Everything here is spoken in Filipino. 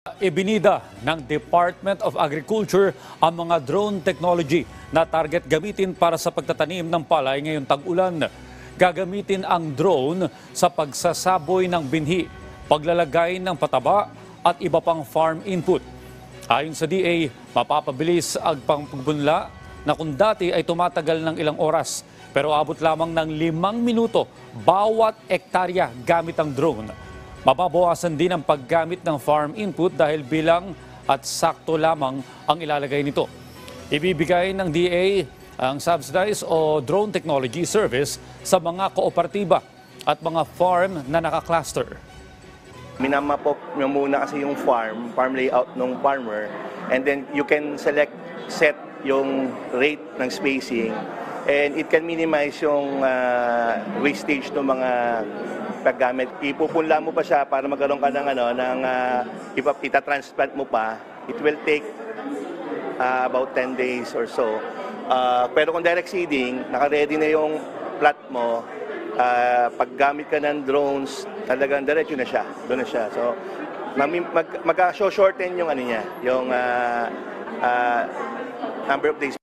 Ibinida ng Department of Agriculture ang mga drone technology na target gamitin para sa pagtatanim ng palay ngayong tag-ulan. Gagamitin ang drone sa pagsasaboy ng binhi, paglalagay ng pataba at iba pang farm input. Ayon sa DA, mapapabilis ang pagpunla na kung dati ay tumatagal ng ilang oras pero abot lamang ng 5 minuto bawat ektarya gamit ang drone. Mababawasan din ang paggamit ng farm input dahil bilang at sakto lamang ang ilalagay nito. Ibibigay ng DA ang subsidized o drone technology service sa mga kooperatiba at mga farm na naka-cluster. Minamapok nyo muna kasi yung farm layout ng farmer, and then you can set yung rate ng spacing, and it can minimize yung wastage ng mga paggamit. Ipupunla mo pa siya para magkaroon ka ng itatransplant mo pa. It will take about 10 days or so. Pero kung direct seeding, naka-ready na yung plot mo, paggamit ka ng drones, talagang diretso na siya. Doon na siya. So, mag-shorten yung yung number of days.